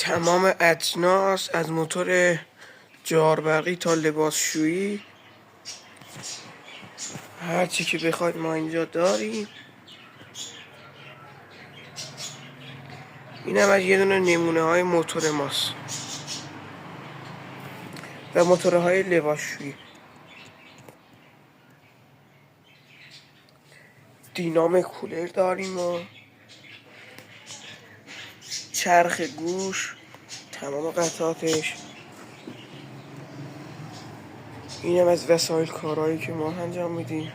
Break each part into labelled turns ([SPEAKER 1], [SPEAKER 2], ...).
[SPEAKER 1] تمام اجناس از موتور جاربرقی تا لباسشویی، هرچی که بخواید ما اینجا داریم. این هم از یه دونه نمونه های موتور ماست و موتورهای لباسشویی. دینام کولر داریم و چرخ گوش، تمام قطعاتش. این هم از وسایل کارهایی که ما انجام میدیم.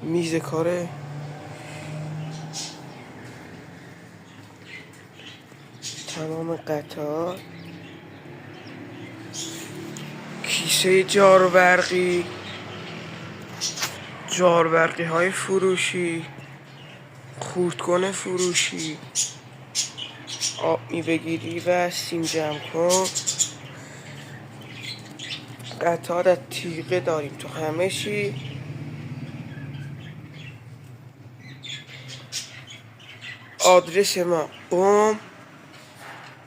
[SPEAKER 1] میز کاره، تمام قطعات. کیسه جاربرقی، جاربرقی های فروشی، خردکن فروشی، آب میوه گیری و سیم جمع کن. قطعات از تیغه داریم تو همه چی. آدرس ما قم،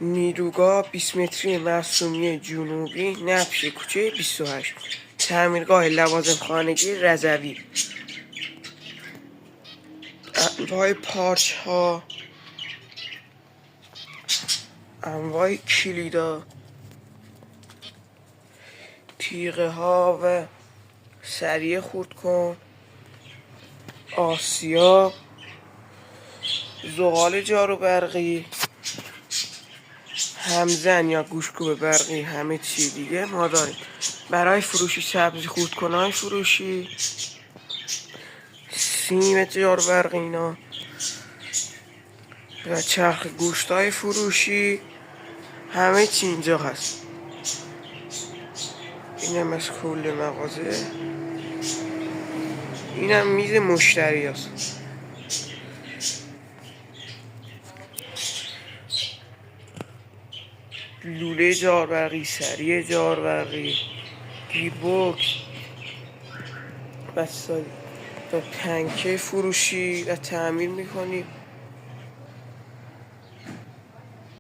[SPEAKER 1] نیروگاه 20 متری معصومیه جنوبی، نبش کوچه 28، تعمیرگاه لوازم خانگی رضوی. انواع پارچ ها، انواع کلیدا، تیغه ها و سریع خورد کن، آسیا، زغال جارو برقی، همزن یا گوشکوب برقی، همه چی دیگه ما داریم. برای فروشی سبزی خردکن‌های فروشی، سیم جارو برقی اینا و چرخ گوشتای فروشی، همه چی اینجا هست. اینم از کل مغازه. اینم میز مشتری هست. لوله جاربرقی، سری جاربرقی، گیربکس و پنکه فروشی و تعمیر میکنیم.